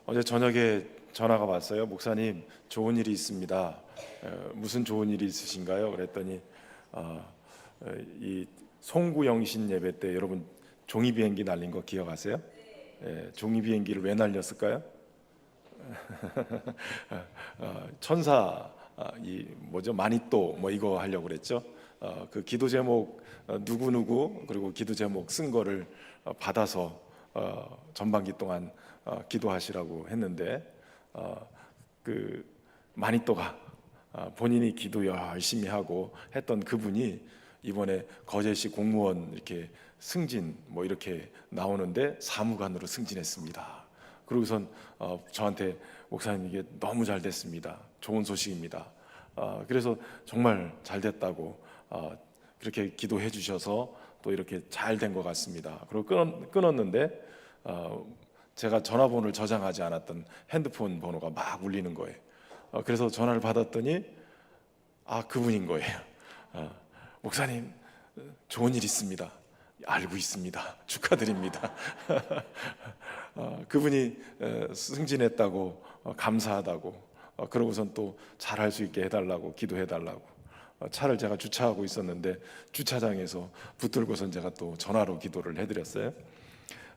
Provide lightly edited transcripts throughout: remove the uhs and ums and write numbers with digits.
어제 저녁에 전화가 왔어요. 목사님, 좋은 일이 있습니다. 무슨 좋은 일이 있으신가요? 그랬더니 이 송구 영신 예배 때 여러분 종이 비행기 날린 거 기억하세요? 종이 비행기를 왜 날렸을까요? 천사 이 뭐죠? 마니또 뭐 이거 하려고 그랬죠. 그 기도 제목 누구 누구 그리고 기도 제목 쓴 거를 받아서 전반기 동안 기도하시라고 했는데 그 마니또가 본인이 기도 열심히 하고 했던 그분이 이번에 거제시 공무원 이렇게 승진 뭐 이렇게 나오는데 사무관으로 승진했습니다. 그러고선 저한테 목사님 이게 너무 잘 됐습니다. 좋은 소식입니다. 그래서 정말 잘 됐다고 그렇게 기도해 주셔서 또 이렇게 잘 된 것 같습니다. 그리고 끊었는데 제가 전화번호를 저장하지 않았던 핸드폰 번호가 막 울리는 거예요. 그래서 전화를 받았더니 그분인 거예요. 목사님, 좋은 일 있습니다. 알고 있습니다. 축하드립니다. 그분이 승진했다고 감사하다고 그러고선 또 잘할 수 있게 해달라고 기도해달라고 차를 제가 주차하고 있었는데 주차장에서 붙들고선 제가 또 전화로 기도를 해드렸어요.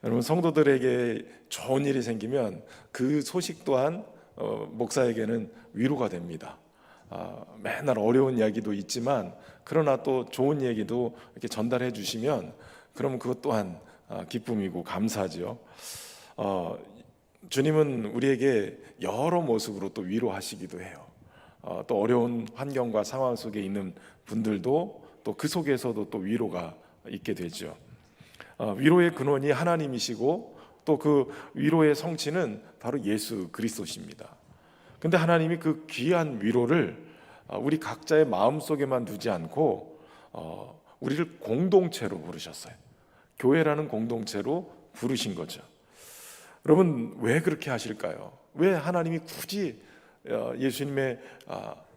여러분, 성도들에게 좋은 일이 생기면 그 소식 또한 목사에게는 위로가 됩니다. 맨날 어려운 이야기도 있지만 그러나 또 좋은 얘기도 이렇게 전달해 주시면 그러면 그것 또한 기쁨이고 감사하죠. 주님은 우리에게 여러 모습으로 또 위로하시기도 해요. 또 어려운 환경과 상황 속에 있는 분들도 또 그 속에서도 또 위로가 있게 되죠. 위로의 근원이 하나님이시고 또 그 위로의 성취는 바로 예수 그리스도십니다. 근데 하나님이 그 귀한 위로를 우리 각자의 마음속에만 두지 않고 우리를 공동체로 부르셨어요. 교회라는 공동체로 부르신 거죠. 여러분, 왜 그렇게 하실까요? 왜 하나님이 굳이 예수님의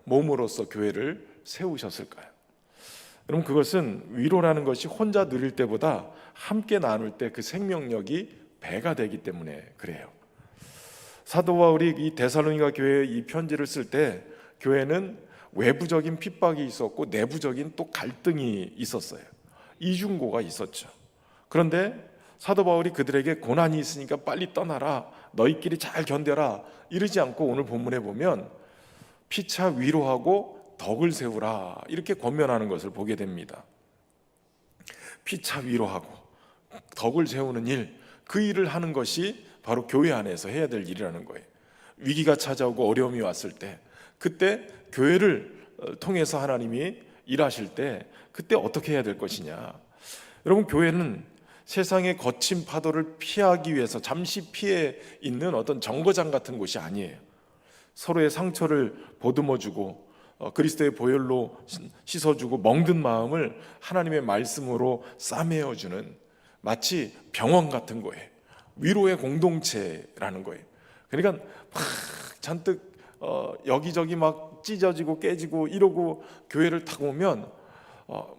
몸으로서 교회를 세우셨을까요? 여러분, 그것은 위로라는 것이 혼자 누릴 때보다 함께 나눌 때 그 생명력이 배가 되기 때문에 그래요. 사도 바울이 이 데살로니가 교회에 이 편지를 쓸 때 교회는 외부적인 핍박이 있었고 내부적인 또 갈등이 있었어요. 이중고가 있었죠. 그런데 사도 바울이 그들에게 고난이 있으니까 빨리 떠나라, 너희끼리 잘 견뎌라 이러지 않고 오늘 본문에 보면 피차 위로하고 덕을 세우라 이렇게 권면하는 것을 보게 됩니다. 피차 위로하고 덕을 세우는 일, 그 일을 하는 것이 바로 교회 안에서 해야 될 일이라는 거예요. 위기가 찾아오고 어려움이 왔을 때 그때 교회를 통해서 하나님이 일하실 때 그때 어떻게 해야 될 것이냐. 여러분, 교회는 세상의 거친 파도를 피하기 위해서 잠시 피해 있는 어떤 정거장 같은 곳이 아니에요. 서로의 상처를 보듬어주고 그리스도의 보혈로 씻어주고 멍든 마음을 하나님의 말씀으로 싸매어주는 마치 병원 같은 거예요. 위로의 공동체라는 거예요. 그러니까 막 잔뜩 여기저기 막 찢어지고 깨지고 이러고 교회를 타고 오면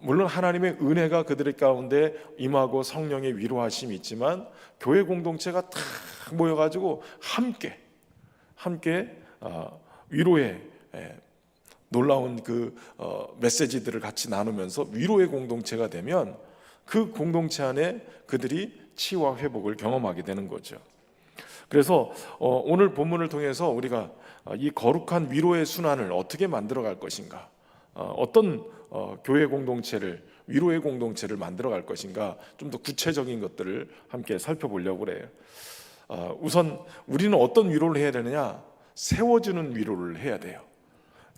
물론 하나님의 은혜가 그들의 가운데 임하고 성령의 위로하심이 있지만 교회 공동체가 다 모여가지고 함께 위로의 놀라운 그 메시지들을 같이 나누면서 위로의 공동체가 되면 그 공동체 안에 그들이 치유와 회복을 경험하게 되는 거죠. 그래서 오늘 본문을 통해서 우리가 이 거룩한 위로의 순환을 어떻게 만들어갈 것인가, 어떤 교회 공동체를, 위로의 공동체를 만들어갈 것인가, 좀 더 구체적인 것들을 함께 살펴보려고 그래요. 우선 우리는 어떤 위로를 해야 되느냐? 세워주는 위로를 해야 돼요.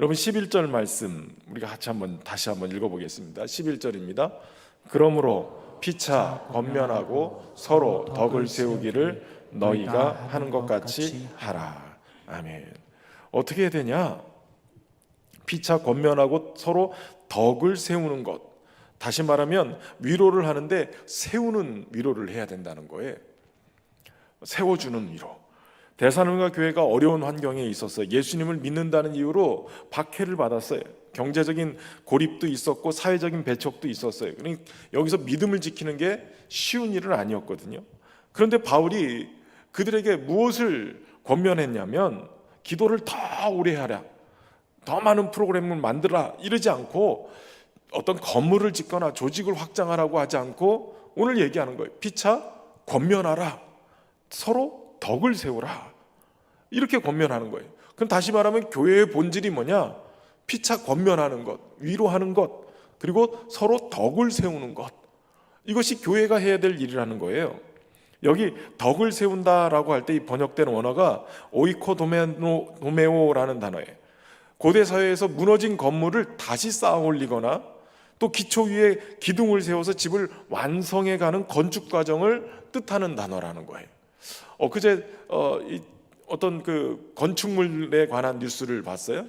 여러분, 11절 말씀 우리가 다시 한번 읽어보겠습니다. 11절입니다. 그러므로 피차 권면하고 서로 덕을 세우기를 너희가 하는 것 같이 하라. 아멘. 어떻게 해야 되냐? 피차 권면하고 서로 덕을 세우는 것. 다시 말하면 위로를 하는데 세우는 위로를 해야 된다는 거예요. 세워주는 위로. 데살로니가 교회가 어려운 환경에 있었어요. 예수님을 믿는다는 이유로 박해를 받았어요. 경제적인 고립도 있었고 사회적인 배척도 있었어요. 그러니까 여기서 믿음을 지키는 게 쉬운 일은 아니었거든요. 그런데 바울이 그들에게 무엇을 권면했냐면 기도를 더 오래 하라, 더 많은 프로그램을 만들라 이러지 않고, 어떤 건물을 짓거나 조직을 확장하라고 하지 않고 오늘 얘기하는 거예요. 피차 권면하라, 서로 덕을 세우라, 이렇게 권면하는 거예요. 그럼 다시 말하면 교회의 본질이 뭐냐? 피차 권면하는 것, 위로하는 것, 그리고 서로 덕을 세우는 것, 이것이 교회가 해야 될 일이라는 거예요. 여기 덕을 세운다라고 할 때 이 번역된 원어가 오이코도메오라는 단어예요. 고대 사회에서 무너진 건물을 다시 쌓아 올리거나 또 기초 위에 기둥을 세워서 집을 완성해가는 건축 과정을 뜻하는 단어라는 거예요. 그제 어떤 그 건축물에 관한 뉴스를 봤어요.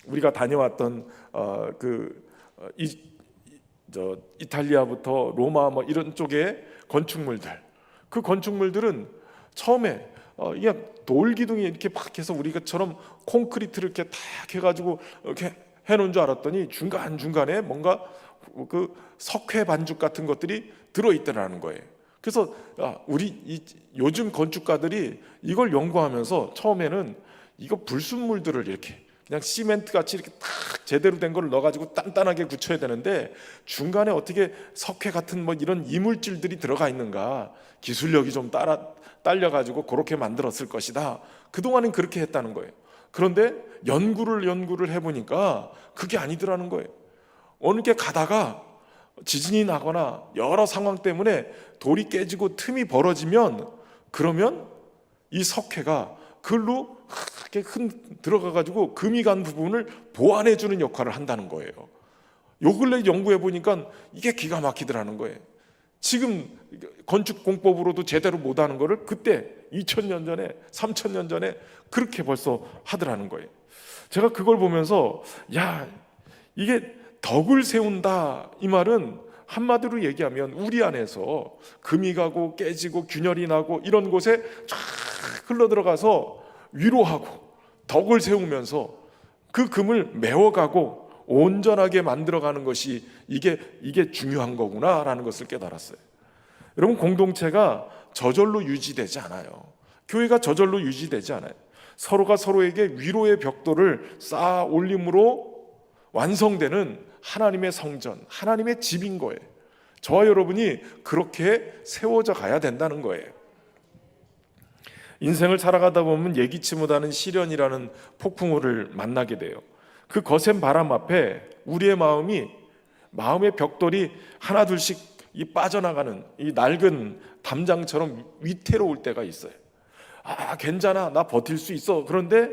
우리가 다녀왔던 이탈리아부터 로마 뭐 이런 쪽의 건축물들, 그 건축물들은 처음에 그냥 돌 기둥이 이렇게 막 해서 우리처럼 콘크리트를 이렇게 탁 해가지고 이렇게 해놓은 줄 알았더니 중간중간에 뭔가 그 석회 반죽 같은 것들이 들어있더라는 거예요. 그래서 우리 요즘 건축가들이 이걸 연구하면서 처음에는 이거 불순물들을 이렇게 그냥 시멘트 같이 이렇게 딱 제대로 된 걸 넣어가지고 단단하게 굳혀야 되는데 중간에 어떻게 석회 같은 뭐 이런 이물질들이 들어가 있는가, 기술력이 좀 딸려가지고 그렇게 만들었을 것이다. 그동안은 그렇게 했다는 거예요. 그런데 연구를 해보니까 그게 아니더라는 거예요. 어느 게 가다가 지진이 나거나 여러 상황 때문에 돌이 깨지고 틈이 벌어지면, 그러면 이 석회가 글로 이렇게 들어가가지고 금이 간 부분을 보완해주는 역할을 한다는 거예요. 요 근래 연구해 보니까 이게 기가 막히더라는 거예요. 지금 건축 공법으로도 제대로 못하는 거를 그때 2000년 전에 3000년 전에 그렇게 벌써 하더라는 거예요. 제가 그걸 보면서 이게 덕을 세운다, 이 말은 한마디로 얘기하면 우리 안에서 금이 가고 깨지고 균열이 나고 이런 곳에 쫙 흘러들어가서 위로하고 덕을 세우면서 그 금을 메워가고 온전하게 만들어가는 것이 이게 중요한 거구나라는 것을 깨달았어요. 여러분, 공동체가 저절로 유지되지 않아요. 교회가 저절로 유지되지 않아요. 서로가 서로에게 위로의 벽돌을 쌓아 올림으로 완성되는 하나님의 성전, 하나님의 집인 거예요. 저와 여러분이 그렇게 세워져 가야 된다는 거예요. 인생을 살아가다 보면 예기치 못하는 시련이라는 폭풍우를 만나게 돼요. 그 거센 바람 앞에 우리의 마음의 벽돌이 하나 둘씩 빠져나가는 이 낡은 담장처럼 위태로울 때가 있어요. 괜찮아, 나 버틸 수 있어. 그런데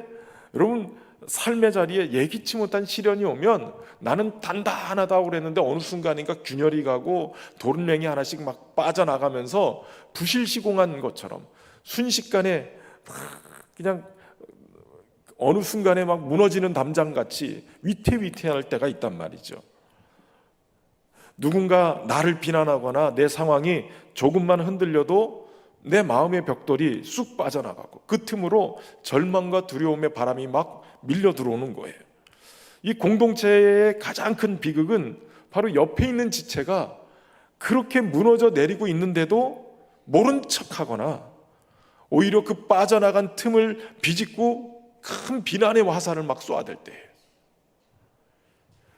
여러분, 삶의 자리에 예기치 못한 시련이 오면 나는 단단하다고 그랬는데 어느 순간인가 균열이 가고 돌멩이 하나씩 막 빠져나가면서 부실시공한 것처럼 순식간에 그냥 어느 순간에 막 무너지는 담장같이 위태위태할 때가 있단 말이죠. 누군가 나를 비난하거나 내 상황이 조금만 흔들려도 내 마음의 벽돌이 쑥 빠져나가고 그 틈으로 절망과 두려움의 바람이 막 밀려 들어오는 거예요. 이 공동체의 가장 큰 비극은 바로 옆에 있는 지체가 그렇게 무너져 내리고 있는데도 모른 척하거나 오히려 그 빠져나간 틈을 비집고 큰 비난의 화살을 막 쏘아댈 때예요.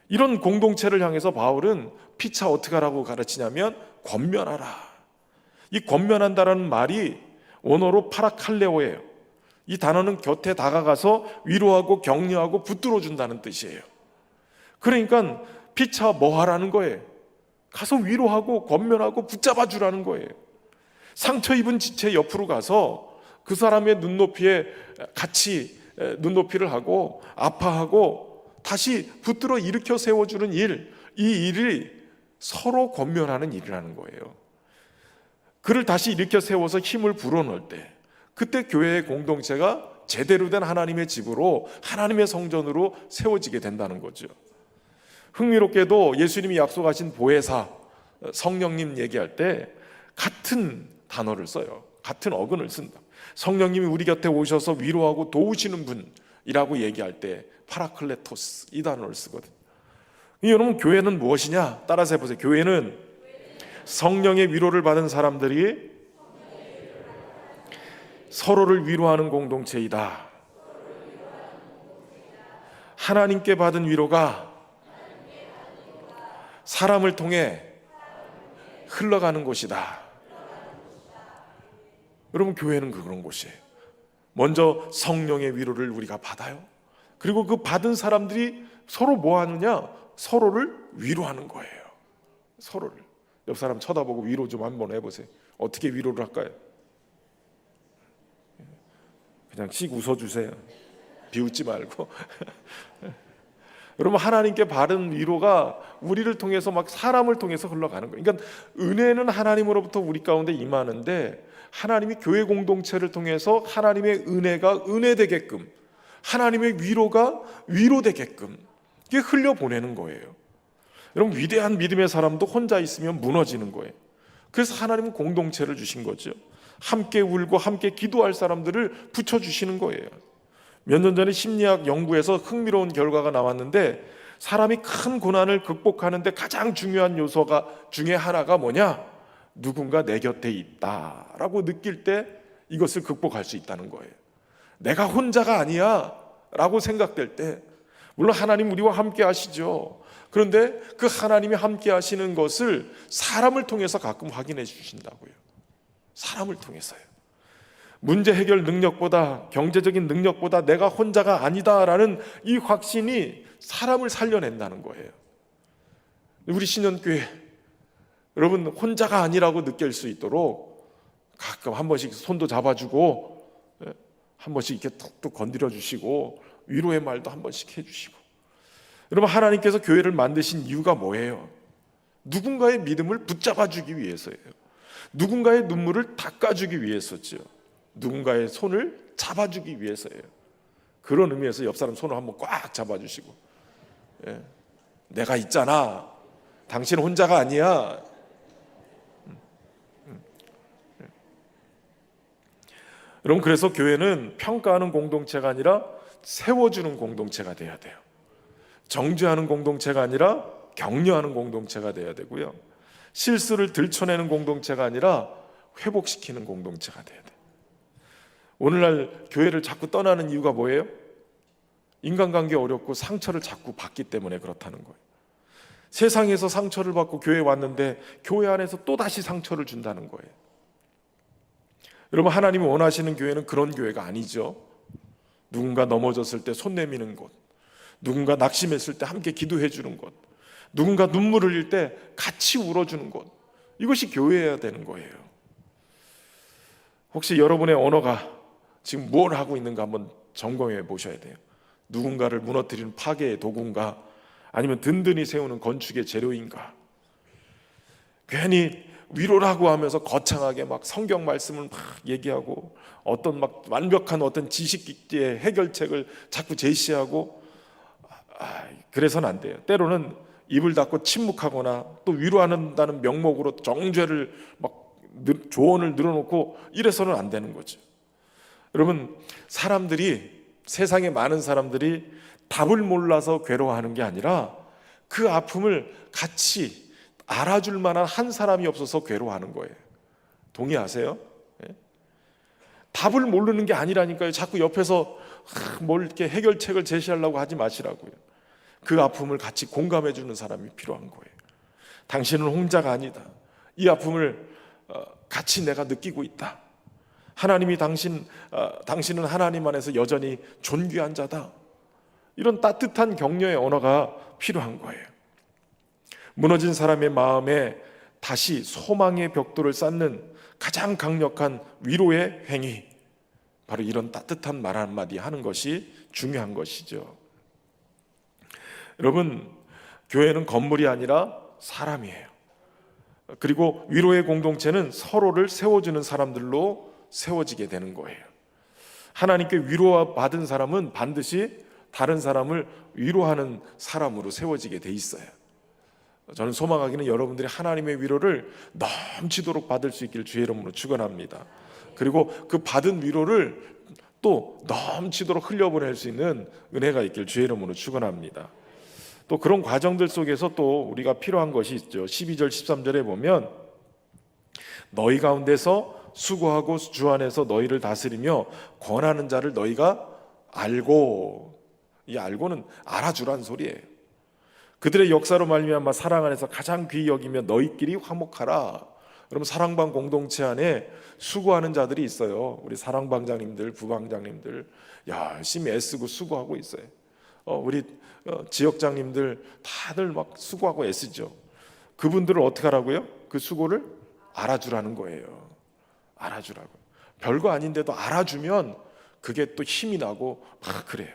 이런 공동체를 향해서 바울은 피차 어떻게 하라고 가르치냐면 권면하라. 이 권면한다라는 말이 원어로 파라칼레오예요. 이 단어는 곁에 다가가서 위로하고 격려하고 붙들어 준다는 뜻이에요. 그러니까 피차 뭐 하라는 거예요? 가서 위로하고 권면하고 붙잡아 주라는 거예요. 상처 입은 지체 옆으로 가서 그 사람의 눈높이에 같이 눈높이를 하고 아파하고 다시 붙들어 일으켜 세워주는 일, 이 일이 서로 권면하는 일이라는 거예요. 그를 다시 일으켜 세워서 힘을 불어넣을 때, 그때 교회의 공동체가 제대로 된 하나님의 집으로, 하나님의 성전으로 세워지게 된다는 거죠. 흥미롭게도 예수님이 약속하신 보혜사 성령님 얘기할 때 같은 단어를 써요. 같은 어근을 쓴다. 성령님이 우리 곁에 오셔서 위로하고 도우시는 분이라고 얘기할 때 파라클레토스, 이 단어를 쓰거든요. 여러분, 교회는 무엇이냐? 따라서 해보세요. 교회는 성령의 위로를 받은 사람들이 서로를 위로하는 공동체이다. 하나님께 받은 위로가 사람을 통해 흘러가는 곳이다. 여러분, 교회는 그런 곳이에요. 먼저 성령의 위로를 우리가 받아요. 그리고 그 받은 사람들이 서로 뭐 하느냐? 서로를 위로하는 거예요. 서로를. 옆 사람 쳐다보고 위로 좀 한번 해보세요. 어떻게 위로를 할까요? 그냥 씩 웃어주세요. 비웃지 말고. 여러분, 하나님께 받은 위로가 우리를 통해서 막 사람을 통해서 흘러가는 거예요. 그러니까 은혜는 하나님으로부터 우리 가운데 임하는데 하나님이 교회 공동체를 통해서 하나님의 은혜가 은혜되게끔, 하나님의 위로가 위로되게끔 이게 흘려보내는 거예요. 여러분, 위대한 믿음의 사람도 혼자 있으면 무너지는 거예요. 그래서 하나님은 공동체를 주신 거죠. 함께 울고 함께 기도할 사람들을 붙여주시는 거예요. 몇 년 전에 심리학 연구에서 흥미로운 결과가 나왔는데 사람이 큰 고난을 극복하는데 가장 중요한 요소가 중에 하나가 뭐냐? 누군가 내 곁에 있다라고 느낄 때 이것을 극복할 수 있다는 거예요. 내가 혼자가 아니야 라고 생각될 때, 물론 하나님 우리와 함께 하시죠. 그런데 그 하나님이 함께 하시는 것을 사람을 통해서 가끔 확인해 주신다고요. 사람을 통해서요. 문제 해결 능력보다, 경제적인 능력보다 내가 혼자가 아니다라는 이 확신이 사람을 살려낸다는 거예요. 우리 신년교회 여러분, 혼자가 아니라고 느낄 수 있도록 가끔 한 번씩 손도 잡아주고 한 번씩 이렇게 툭툭 건드려 주시고 위로의 말도 한 번씩 해주시고. 여러분, 하나님께서 교회를 만드신 이유가 뭐예요? 누군가의 믿음을 붙잡아주기 위해서예요. 누군가의 눈물을 닦아주기 위해서죠. 누군가의 손을 잡아주기 위해서예요. 그런 의미에서 옆 사람 손을 한번 꽉 잡아주시고, 내가 있잖아, 당신 혼자가 아니야. 여러분, 그래서 교회는 평가하는 공동체가 아니라 세워주는 공동체가 돼야 돼요. 정죄하는 공동체가 아니라 격려하는 공동체가 돼야 되고요. 실수를 들춰내는 공동체가 아니라 회복시키는 공동체가 돼야 돼요. 오늘날 교회를 자꾸 떠나는 이유가 뭐예요? 인간관계 어렵고 상처를 자꾸 받기 때문에 그렇다는 거예요. 세상에서 상처를 받고 교회에 왔는데 교회 안에서 또다시 상처를 준다는 거예요. 여러분, 하나님이 원하시는 교회는 그런 교회가 아니죠. 누군가 넘어졌을 때 손 내미는 곳, 누군가 낙심했을 때 함께 기도해 주는 곳, 누군가 눈물을 흘릴 때 같이 울어주는 곳, 이것이 교회여야 되는 거예요. 혹시 여러분의 언어가 지금 뭘 하고 있는가 한번 점검해 보셔야 돼요. 누군가를 무너뜨리는 파괴의 도구인가, 아니면 든든히 세우는 건축의 재료인가. 괜히 위로라고 하면서 거창하게 막 성경 말씀을 막 얘기하고 어떤 막 완벽한 어떤 지식의 해결책을 자꾸 제시하고, 그래서는 안 돼요. 때로는 입을 닫고 침묵하거나 또 위로한다는 명목으로 정죄를 막 조언을 늘어놓고 이래서는 안 되는 거죠. 여러분, 사람들이, 세상에 많은 사람들이 답을 몰라서 괴로워하는 게 아니라 그 아픔을 같이 알아줄 만한 한 사람이 없어서 괴로워하는 거예요. 동의하세요? 답을 모르는 게 아니라니까요. 자꾸 옆에서 뭘 이렇게 해결책을 제시하려고 하지 마시라고요. 그 아픔을 같이 공감해 주는 사람이 필요한 거예요. 당신은 혼자가 아니다. 이 아픔을 같이 내가 느끼고 있다. 하나님이 당신은 하나님 안에서 여전히 존귀한 자다. 이런 따뜻한 격려의 언어가 필요한 거예요. 무너진 사람의 마음에 다시 소망의 벽돌을 쌓는 가장 강력한 위로의 행위, 바로 이런 따뜻한 말 한마디 하는 것이 중요한 것이죠. 여러분, 교회는 건물이 아니라 사람이에요. 그리고 위로의 공동체는 서로를 세워주는 사람들로 세워지게 되는 거예요. 하나님께 위로받은 사람은 반드시 다른 사람을 위로하는 사람으로 세워지게 돼 있어요. 저는 소망하기는 여러분들이 하나님의 위로를 넘치도록 받을 수 있기를 주의 이름으로 축원합니다. 그리고 그 받은 위로를 또 넘치도록 흘려보낼 수 있는 은혜가 있기를 주의 이름으로 축원합니다. 또 그런 과정들 속에서 또 우리가 필요한 것이 있죠. 12절 13절에 보면 너희 가운데서 수고하고 주 안에서 너희를 다스리며 권하는 자를 너희가 알고, 이 알고는 알아주란 소리예요. 그들의 역사로 말미암아 사랑 안에서 가장 귀히 여기며 너희끼리 화목하라. 그럼 사랑방 공동체 안에 수고하는 자들이 있어요. 우리 사랑방장님들, 부방장님들 열심히 애쓰고 수고하고 있어요. 우리 지역장님들 다들 막 수고하고 애쓰죠. 그분들을 어떻게 하라고요? 그 수고를 알아주라는 거예요. 알아주라고. 별거 아닌데도 알아주면 그게 또 힘이 나고 막 그래요.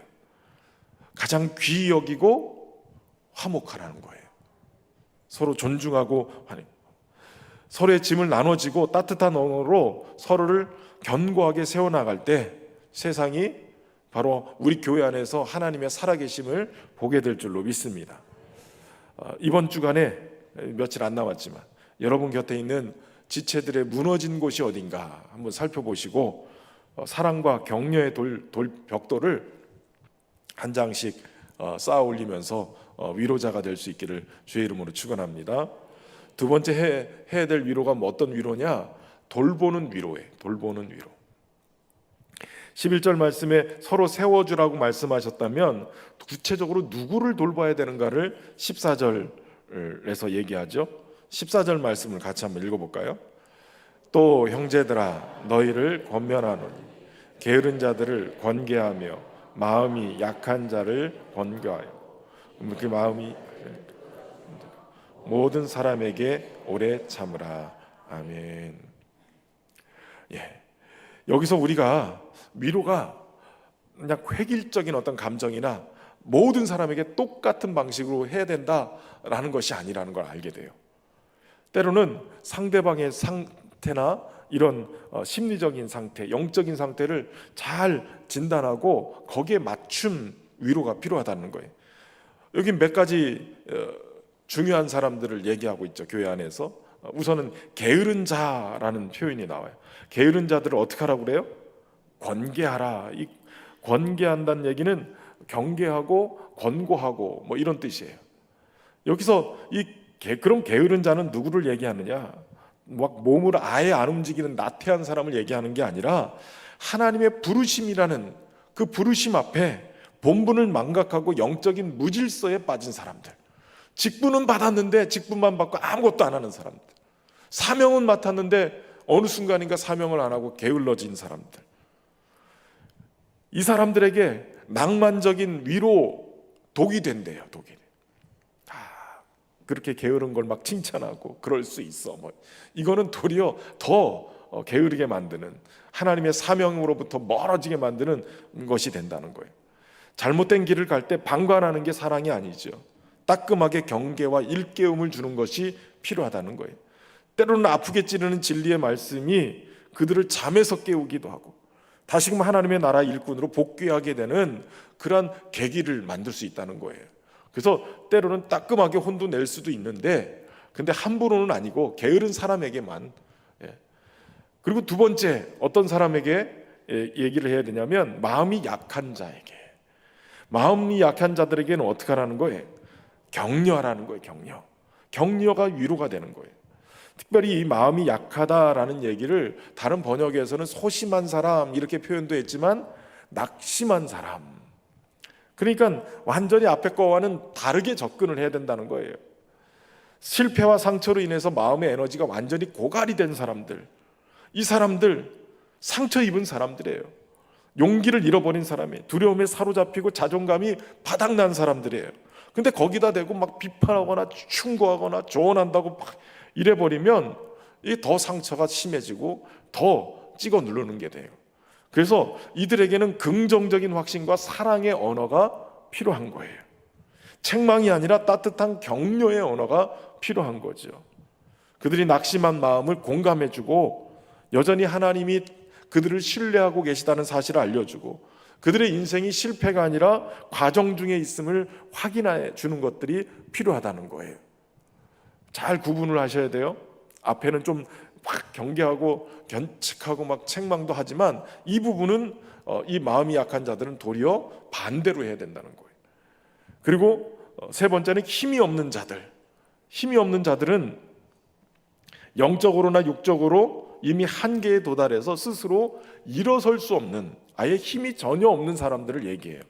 가장 귀히 여기고 화목하라는 거예요. 서로 존중하고 서로의 짐을 나눠지고 따뜻한 언어로 서로를 견고하게 세워나갈 때 세상이 바로 우리 교회 안에서 하나님의 살아계심을 보게 될 줄로 믿습니다. 이번 주간에 며칠 안 남았지만 여러분 곁에 있는 지체들의 무너진 곳이 어딘가 한번 살펴보시고 사랑과 격려의 벽돌을 한 장씩 쌓아 올리면서 위로자가 될 수 있기를 주의 이름으로 축원합니다. 두 번째 해야 될 위로가 어떤 위로냐? 돌보는 위로예요. 돌보는 위로. 11절 말씀에 서로 세워주라고 말씀하셨다면 구체적으로 누구를 돌봐야 되는가를 14절에서 얘기하죠. 14절 말씀을 같이 한번 읽어볼까요? 또 형제들아 너희를 권면하노니 게으른 자들을 권계하며 마음이 약한 자를 권고하여 그 마음이 모든 사람에게 오래 참으라. 아멘. 여기서 우리가 위로가 그냥 획일적인 어떤 감정이나 모든 사람에게 똑같은 방식으로 해야 된다라는 것이 아니라는 걸 알게 돼요. 때로는 상대방의 상태나 이런 심리적인 상태, 영적인 상태를 잘 진단하고 거기에 맞춤 위로가 필요하다는 거예요. 여기 몇 가지 중요한 사람들을 얘기하고 있죠. 교회 안에서 우선은 게으른 자라는 표현이 나와요. 게으른 자들을 어떻게 하라고 그래요? 권계하라. 이 권계한다는 얘기는 경계하고 권고하고 뭐 이런 뜻이에요. 여기서 그런 게으른 자는 누구를 얘기하느냐? 막 몸을 아예 안 움직이는 나태한 사람을 얘기하는 게 아니라 하나님의 부르심이라는 그 부르심 앞에 본분을 망각하고 영적인 무질서에 빠진 사람들. 직분은 받았는데 직분만 받고 아무것도 안 하는 사람들. 사명은 맡았는데 어느 순간인가 사명을 안 하고 게을러진 사람들. 이 사람들에게 낭만적인 위로 독이 된대요. 독이. 그렇게 게으른 걸 막 칭찬하고 그럴 수 있어. 이거는 도리어 더 게으르게 만드는, 하나님의 사명으로부터 멀어지게 만드는 것이 된다는 거예요. 잘못된 길을 갈 때 방관하는 게 사랑이 아니죠. 따끔하게 경계와 일깨움을 주는 것이 필요하다는 거예요. 때로는 아프게 찌르는 진리의 말씀이 그들을 잠에서 깨우기도 하고 다시금 하나님의 나라 일꾼으로 복귀하게 되는 그러한 계기를 만들 수 있다는 거예요. 그래서 때로는 따끔하게 혼도 낼 수도 있는데 근데 함부로는 아니고 게으른 사람에게만. 그리고 두 번째 어떤 사람에게 얘기를 해야 되냐면 마음이 약한 자에게. 마음이 약한 자들에게는 어떻게 하라는 거예요? 격려하라는 거예요. 격려가 위로가 되는 거예요. 특별히 이 마음이 약하다라는 얘기를 다른 번역에서는 소심한 사람 이렇게 표현도 했지만 낙심한 사람, 그러니까 완전히 앞에 거와는 다르게 접근을 해야 된다는 거예요. 실패와 상처로 인해서 마음의 에너지가 완전히 고갈이 된 사람들, 이 사람들 상처 입은 사람들이에요. 용기를 잃어버린 사람이에요. 두려움에 사로잡히고 자존감이 바닥난 사람들이에요. 근데 거기다 대고 막 비판하거나 충고하거나 조언한다고 막 이래버리면 이 더 상처가 심해지고 더 찍어 누르는 게 돼요. 그래서 이들에게는 긍정적인 확신과 사랑의 언어가 필요한 거예요. 책망이 아니라 따뜻한 격려의 언어가 필요한 거죠. 그들이 낙심한 마음을 공감해주고 여전히 하나님이 그들을 신뢰하고 계시다는 사실을 알려주고 그들의 인생이 실패가 아니라 과정 중에 있음을 확인해 주는 것들이 필요하다는 거예요. 잘 구분을 하셔야 돼요. 앞에는 좀 확 경계하고 견책하고 막 책망도 하지만 이 부분은 이 마음이 약한 자들은 도리어 반대로 해야 된다는 거예요. 그리고 세 번째는 힘이 없는 자들. 힘이 없는 자들은 영적으로나 육적으로 이미 한계에 도달해서 스스로 일어설 수 없는, 아예 힘이 전혀 없는 사람들을 얘기해요.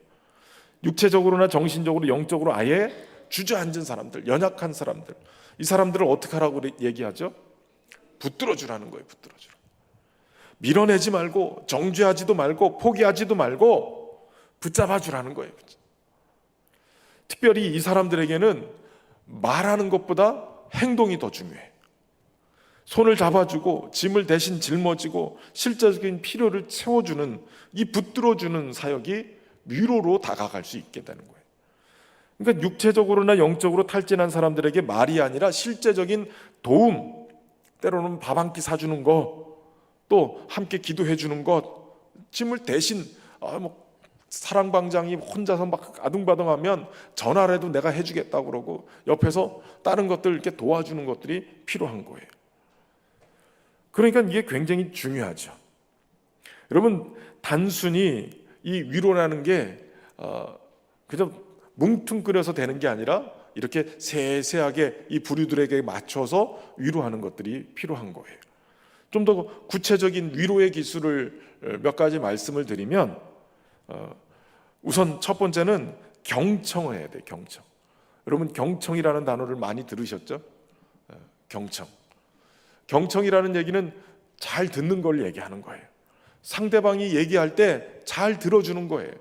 육체적으로나 정신적으로, 영적으로 아예 주저앉은 사람들, 연약한 사람들, 이 사람들을 어떻게 하라고 얘기하죠? 붙들어 주라는 거예요. 붙들어 주라. 밀어내지 말고, 정죄하지도 말고, 포기하지도 말고 붙잡아 주라는 거예요. 특별히 이 사람들에게는 말하는 것보다 행동이 더 중요해. 손을 잡아주고 짐을 대신 짊어지고 실제적인 필요를 채워주는, 이 붙들어주는 사역이 위로로 다가갈 수 있게 되는 거예요. 그러니까 육체적으로나 영적으로 탈진한 사람들에게 말이 아니라 실제적인 도움, 때로는 밥 한 끼 사주는 거, 또 함께 기도해 주는 것, 짐을 대신 사랑방장이 혼자서 막 아둥바둥하면 전화라도 내가 해주겠다고 그러고 옆에서 다른 것들 이렇게 도와주는 것들이 필요한 거예요. 그러니까 이게 굉장히 중요하죠. 여러분, 단순히 이 위로라는 게 그저 뭉퉁그려서 되는 게 아니라 이렇게 세세하게 이 부류들에게 맞춰서 위로하는 것들이 필요한 거예요. 좀 더 구체적인 위로의 기술을 몇 가지 말씀을 드리면, 우선 첫 번째는 경청을 해야 돼요. 경청. 여러분, 경청이라는 단어를 많이 들으셨죠? 경청. 경청이라는 얘기는 잘 듣는 걸 얘기하는 거예요. 상대방이 얘기할 때 잘 들어주는 거예요.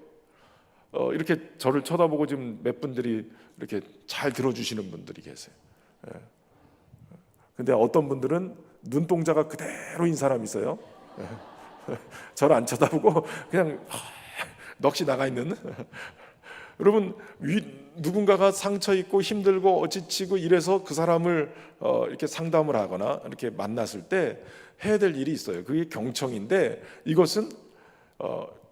이렇게 저를 쳐다보고 지금 몇 분들이 이렇게 잘 들어주시는 분들이 계세요. 근데 어떤 분들은 눈동자가 그대로인 사람이 있어요. 저를 안 쳐다보고 그냥 넋이 나가 있는. 여러분, 누군가가 상처 있고 힘들고 지치고 이래서 그 사람을 이렇게 상담을 하거나 이렇게 만났을 때 해야 될 일이 있어요. 그게 경청인데, 이것은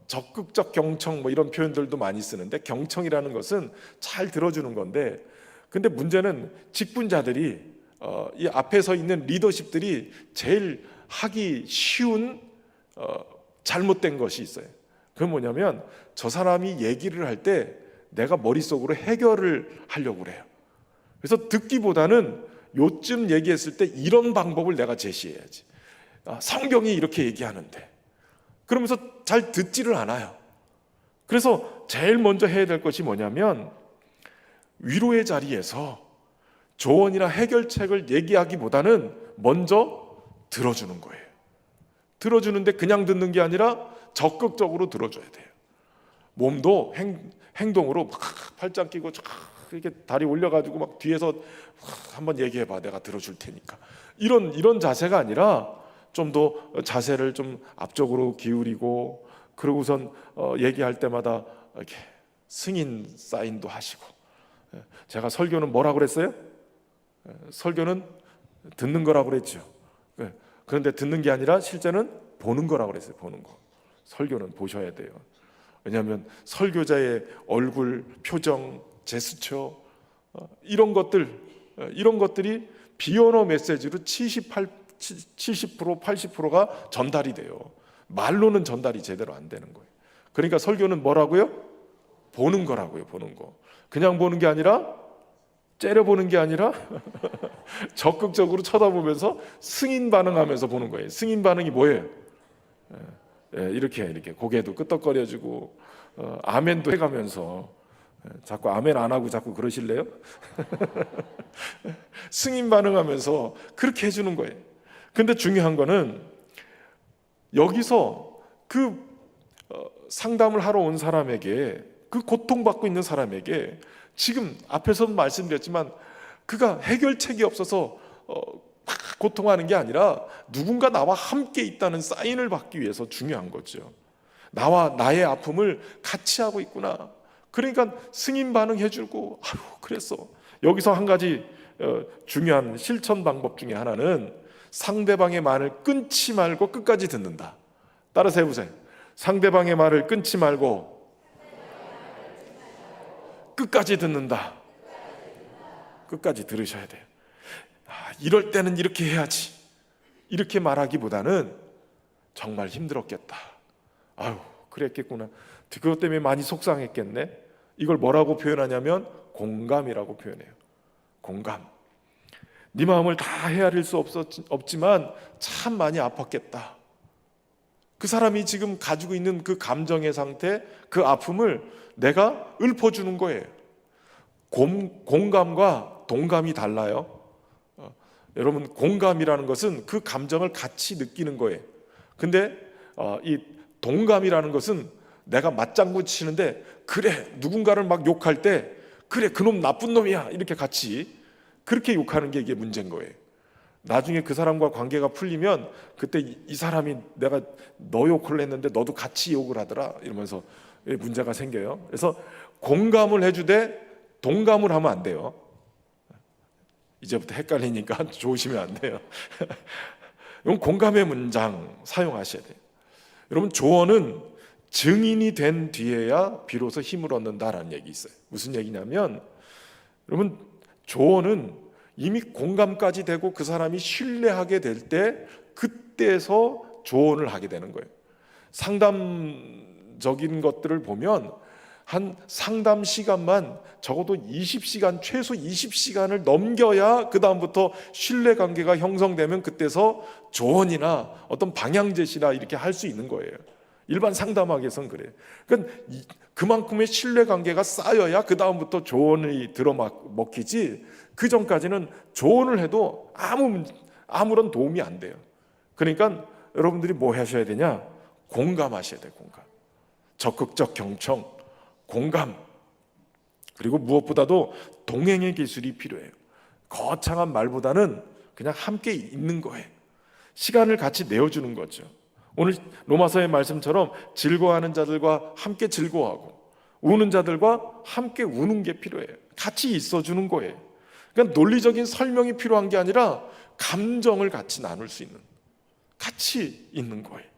적극적 경청 이런 표현들도 많이 쓰는데, 경청이라는 것은 잘 들어주는 건데, 근데 문제는 직분자들이 이 앞에 서 있는 리더십들이 제일 하기 쉬운 잘못된 것이 있어요. 그건 뭐냐면, 저 사람이 얘기를 할 때 내가 머릿속으로 해결을 하려고 그래요. 그래서 듣기보다는 요쯤 얘기했을 때 이런 방법을 내가 제시해야지. 성경이 이렇게 얘기하는데, 그러면서 잘 듣지를 않아요. 그래서 제일 먼저 해야 될 것이 뭐냐면, 위로의 자리에서 조언이나 해결책을 얘기하기보다는 먼저 들어주는 거예요. 들어주는데 그냥 듣는 게 아니라 적극적으로 들어줘야 돼요. 몸도 행동으로 막 팔짱 끼고 이렇게 다리 올려가지고 막 뒤에서 한번 얘기해봐, 내가 들어줄 테니까, 이런 자세가 아니라 좀 더 자세를 좀 앞쪽으로 기울이고, 그러고선 얘기할 때마다 이렇게 승인 사인도 하시고. 제가 설교는 뭐라고 그랬어요? 설교는 듣는 거라고 그랬죠. 그런데 듣는 게 아니라 실제는 보는 거라고 그랬어요. 보는 거. 설교는 보셔야 돼요. 왜냐하면 설교자의 얼굴, 표정, 제스처, 이런 것들이 비언어 메시지로 70%, 80%가 전달이 돼요. 말로는 전달이 제대로 안 되는 거예요. 그러니까 설교는 뭐라고요? 보는 거라고요. 보는 거. 그냥 보는 게 아니라, 째려보는 게 아니라 적극적으로 쳐다보면서 승인 반응하면서 보는 거예요. 승인 반응이 뭐예요? 이렇게 고개도 끄덕거려주고 아멘도 해가면서. 자꾸 아멘 안 하고 자꾸 그러실래요? 승인 반응하면서 그렇게 해주는 거예요. 근데 중요한 거는, 여기서 그 상담을 하러 온 사람에게, 그 고통받고 있는 사람에게, 지금 앞에서도 말씀드렸지만 그가 해결책이 없어서 고통하는 게 아니라 누군가 나와 함께 있다는 사인을 받기 위해서 중요한 거죠. 나와 나의 아픔을 같이 하고 있구나. 그러니까 승인 반응해주고, 아유 그랬어. 여기서 한 가지 중요한 실천 방법 중에 하나는, 상대방의 말을 끊지 말고 끝까지 듣는다. 따라서 해보세요. 상대방의 말을 끊지 말고 끝까지 듣는다. 끝까지 들으셔야 돼요. 이럴 때는 이렇게 해야지, 이렇게 말하기보다는 정말 힘들었겠다, 아유 그랬겠구나, 그것 때문에 많이 속상했겠네. 이걸 뭐라고 표현하냐면 공감이라고 표현해요. 공감. 네 마음을 다 헤아릴 수 없지만 참 많이 아팠겠다. 그 사람이 지금 가지고 있는 그 감정의 상태, 그 아픔을 내가 읊어주는 거예요. 공감과 동감이 달라요. 여러분, 공감이라는 것은 그 감정을 같이 느끼는 거예요. 근데 이 동감이라는 것은 내가 맞장구 치는데, 그래, 누군가를 막 욕할 때 그래, 그놈 나쁜 놈이야, 이렇게 같이 그렇게 욕하는 게 이게 문제인 거예요. 나중에 그 사람과 관계가 풀리면 그때 이 사람이 내가 너 욕을 했는데 너도 같이 욕을 하더라 이러면서 문제가 생겨요. 그래서 공감을 해주되 동감을 하면 안 돼요. 이제부터 헷갈리니까 좋으시면 안 돼요. 이건 공감의 문장 사용하셔야 돼요. 여러분, 조언은 증인이 된 뒤에야 비로소 힘을 얻는다라는 얘기 있어요. 무슨 얘기냐면, 여러분, 조언은 이미 공감까지 되고 그 사람이 신뢰하게 될 때, 그때서 조언을 하게 되는 거예요. 상담적인 것들을 보면 한 상담 시간만 적어도 20시간, 최소 20시간을 넘겨야 그 다음부터 신뢰관계가 형성되면 그때서 조언이나 어떤 방향 제시나 이렇게 할 수 있는 거예요. 일반 상담학에선 그래요. 그러니까 그만큼의 신뢰관계가 쌓여야 그 다음부터 조언이 들어먹히지, 그 전까지는 조언을 해도 아무런 도움이 안 돼요. 그러니까 여러분들이 뭐 하셔야 되냐? 공감하셔야 돼요. 공감. 적극적 경청, 공감. 그리고 무엇보다도 동행의 기술이 필요해요. 거창한 말보다는 그냥 함께 있는 거예요. 시간을 같이 내어주는 거죠. 오늘 로마서의 말씀처럼 즐거워하는 자들과 함께 즐거워하고 우는 자들과 함께 우는 게 필요해요. 같이 있어주는 거예요. 그러니까 논리적인 설명이 필요한 게 아니라 감정을 같이 나눌 수 있는, 같이 있는 거예요.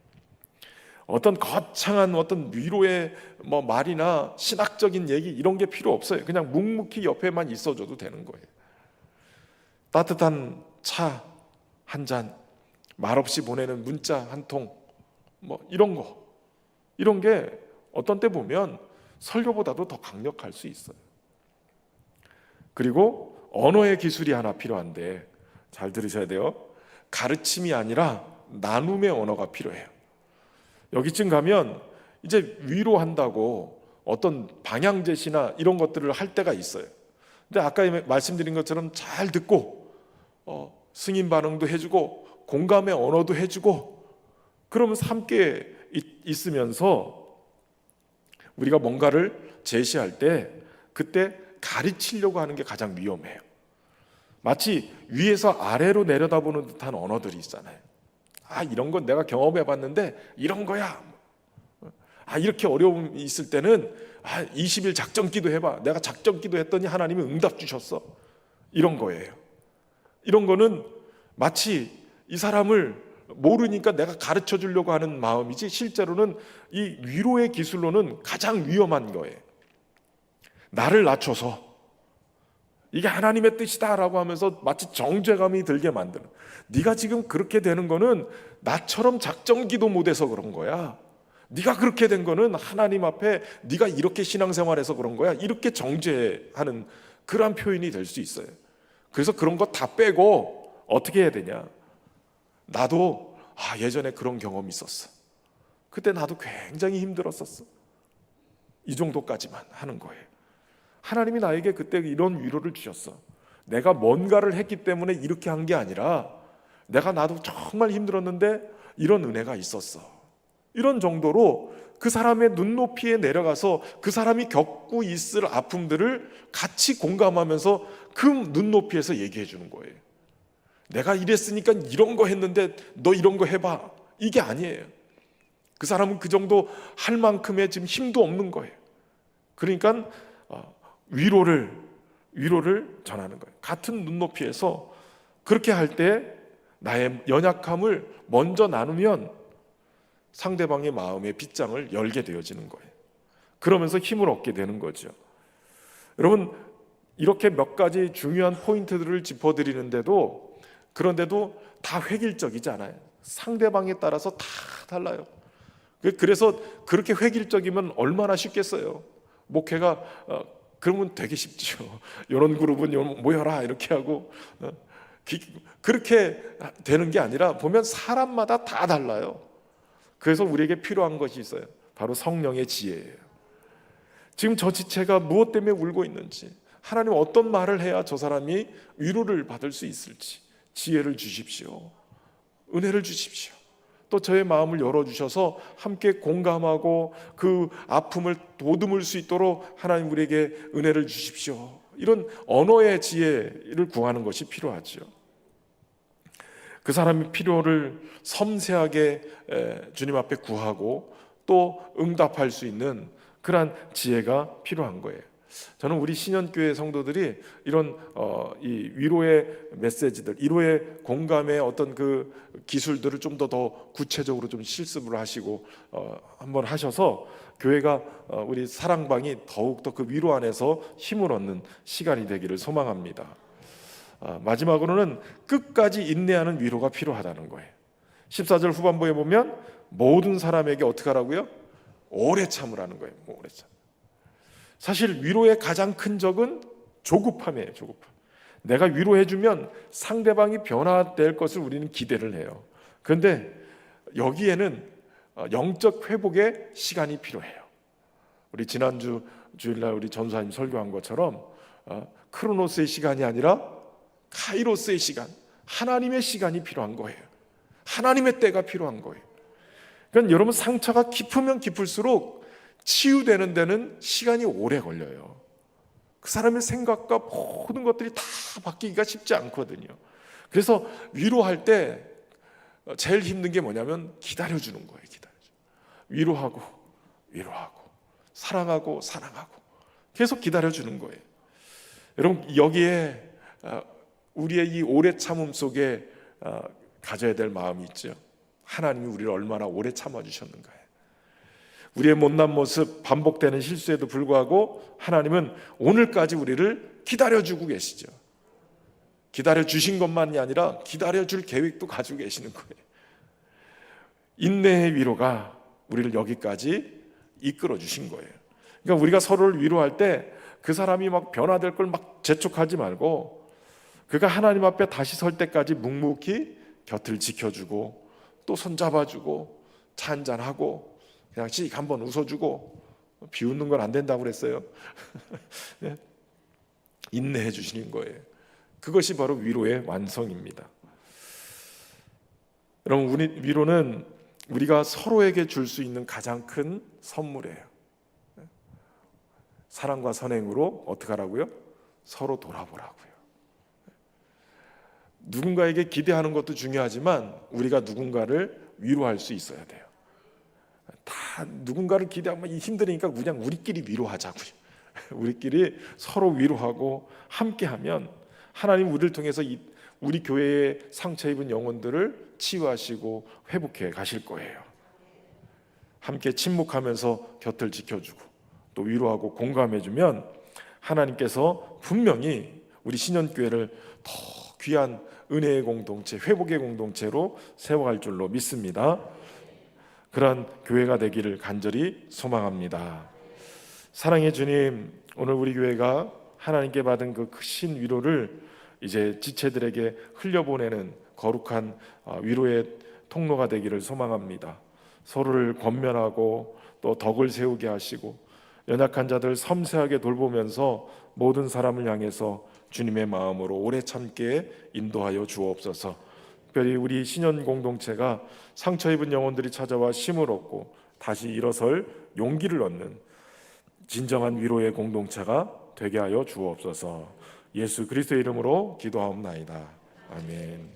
어떤 거창한 어떤 위로의 말이나 신학적인 얘기 이런 게 필요 없어요. 그냥 묵묵히 옆에만 있어줘도 되는 거예요. 따뜻한 차 한 잔, 말없이 보내는 문자 한 통, 이런 게 어떤 때 보면 설교보다도 더 강력할 수 있어요. 그리고 언어의 기술이 하나 필요한데, 잘 들으셔야 돼요. 가르침이 아니라 나눔의 언어가 필요해요. 여기쯤 가면 이제 위로한다고 어떤 방향 제시나 이런 것들을 할 때가 있어요. 근데 아까 말씀드린 것처럼 잘 듣고 승인 반응도 해주고 공감의 언어도 해주고, 그러면서 함께 있으면서 우리가 뭔가를 제시할 때 그때 가르치려고 하는 게 가장 위험해요. 마치 위에서 아래로 내려다보는 듯한 언어들이 있잖아요. 이런 건 내가 경험해 봤는데 이런 거야. 이렇게 어려움이 있을 때는 20일 작전 기도 해봐. 내가 작전 기도 했더니 하나님이 응답 주셨어. 이런 거예요. 이런 거는 마치 이 사람을 모르니까 내가 가르쳐 주려고 하는 마음이지, 실제로는 이 위로의 기술로는 가장 위험한 거예요. 나를 낮춰서 이게 하나님의 뜻이다라고 하면서 마치 정죄감이 들게 만드는, 네가 지금 그렇게 되는 거는 나처럼 작전 기도 못해서 그런 거야. 네가 그렇게 된 거는 하나님 앞에 네가 이렇게 신앙생활해서 그런 거야. 이렇게 정죄하는 그런 표현이 될 수 있어요. 그래서 그런 거 다 빼고 어떻게 해야 되냐? 나도 예전에 그런 경험이 있었어. 그때 나도 굉장히 힘들었었어. 이 정도까지만 하는 거예요. 하나님이 나에게 그때 이런 위로를 주셨어. 내가 뭔가를 했기 때문에 이렇게 한 게 아니라 나도 정말 힘들었는데 이런 은혜가 있었어. 이런 정도로 그 사람의 눈높이에 내려가서 그 사람이 겪고 있을 아픔들을 같이 공감하면서 그 눈높이에서 얘기해 주는 거예요. 내가 이랬으니까 이런 거 했는데 너 이런 거 해봐. 이게 아니에요. 그 사람은 그 정도 할 만큼의 지금 힘도 없는 거예요. 그러니까 위로를 전하는 거예요. 같은 눈높이에서 그렇게 할 때 나의 연약함을 먼저 나누면 상대방의 마음의 빗장을 열게 되어지는 거예요. 그러면서 힘을 얻게 되는 거죠. 여러분, 이렇게 몇 가지 중요한 포인트들을 짚어드리는데도, 그런데도 다 획일적이지 않아요. 상대방에 따라서 다 달라요. 그래서 그렇게 획일적이면 얼마나 쉽겠어요. 목회가 그러면 되게 쉽죠. 이런 그룹은 모여라 이렇게 하고, 그렇게 되는 게 아니라 보면 사람마다 다 달라요. 그래서 우리에게 필요한 것이 있어요. 바로 성령의 지혜예요. 지금 저 지체가 무엇 때문에 울고 있는지, 하나님 어떤 말을 해야 저 사람이 위로를 받을 수 있을지 지혜를 주십시오. 은혜를 주십시오. 또 저의 마음을 열어주셔서 함께 공감하고 그 아픔을 보듬을 수 있도록 하나님 우리에게 은혜를 주십시오. 이런 언어의 지혜를 구하는 것이 필요하죠. 그 사람의 필요를 섬세하게 주님 앞에 구하고 또 응답할 수 있는 그러한 지혜가 필요한 거예요. 저는 우리 신현교회 성도들이 이런 이 위로의 메시지들, 위로의 공감의 어떤 그 기술들을 좀 더 구체적으로 좀 실습을 하시고 한번 하셔서 교회가 우리 사랑방이 더욱더 그 위로 안에서 힘을 얻는 시간이 되기를 소망합니다. 마지막으로는 끝까지 인내하는 위로가 필요하다는 거예요. 14절 후반부에 보면 모든 사람에게 어떻게 하라고요? 오래 참으라는 거예요. 오래 참. 사실 위로의 가장 큰 적은 조급함이에요. 조급함. 내가 위로해주면 상대방이 변화될 것을 우리는 기대를 해요. 그런데 여기에는 영적 회복의 시간이 필요해요. 우리 지난주 주일날 우리 전사님 설교한 것처럼 크로노스의 시간이 아니라 카이로스의 시간, 하나님의 시간이 필요한 거예요. 하나님의 때가 필요한 거예요. 그러니까 여러분, 상처가 깊으면 깊을수록 치유되는 데는 시간이 오래 걸려요. 그 사람의 생각과 모든 것들이 다 바뀌기가 쉽지 않거든요. 그래서 위로할 때 제일 힘든 게 뭐냐면 기다려주는 거예요. 위로하고 사랑하고 계속 기다려주는 거예요. 여러분, 여기에 우리의 이 오래 참음 속에 가져야 될 마음이 있죠. 하나님이 우리를 얼마나 오래 참아주셨는가요. 우리의 못난 모습, 반복되는 실수에도 불구하고 하나님은 오늘까지 우리를 기다려주고 계시죠. 기다려주신 것만이 아니라 기다려줄 계획도 가지고 계시는 거예요. 인내의 위로가 우리를 여기까지 이끌어 주신 거예요. 그러니까 우리가 서로를 위로할 때 그 사람이 막 변화될 걸 막 재촉하지 말고, 그가 하나님 앞에 다시 설 때까지 묵묵히 곁을 지켜주고 또 손잡아주고 차 한잔하고 그냥 씩 한번 웃어주고, 비웃는 건 안 된다고 그랬어요. 네? 인내해 주시는 거예요. 그것이 바로 위로의 완성입니다. 여러분, 위로는 우리가 서로에게 줄 수 있는 가장 큰 선물이에요. 사랑과 선행으로 어떻게 하라고요? 서로 돌아보라고요. 누군가에게 기대하는 것도 중요하지만 우리가 누군가를 위로할 수 있어야 돼요. 다 누군가를 기대하면 힘드니까 그냥 우리끼리 위로하자고요. 우리끼리 서로 위로하고 함께하면 하나님 우리를 통해서 우리 교회의 상처 입은 영혼들을 치유하시고 회복해 가실 거예요. 함께 침묵하면서 곁을 지켜주고 또 위로하고 공감해주면 하나님께서 분명히 우리 신현교회를 더 귀한 은혜의 공동체, 회복의 공동체로 세워갈 줄로 믿습니다. 그러한 교회가 되기를 간절히 소망합니다. 사랑의 주님, 오늘 우리 교회가 하나님께 받은 그 크신 위로를 이제 지체들에게 흘려보내는 거룩한 위로의 통로가 되기를 소망합니다. 서로를 권면하고 또 덕을 세우게 하시고 연약한 자들 섬세하게 돌보면서 모든 사람을 향해서 주님의 마음으로 오래 참게 인도하여 주옵소서. 특별히 우리 신현 공동체가 상처 입은 영혼들이 찾아와 힘을 얻고 다시 일어설 용기를 얻는 진정한 위로의 공동체가 되게 하여 주옵소서. 예수 그리스도의 이름으로 기도하옵나이다. 아멘.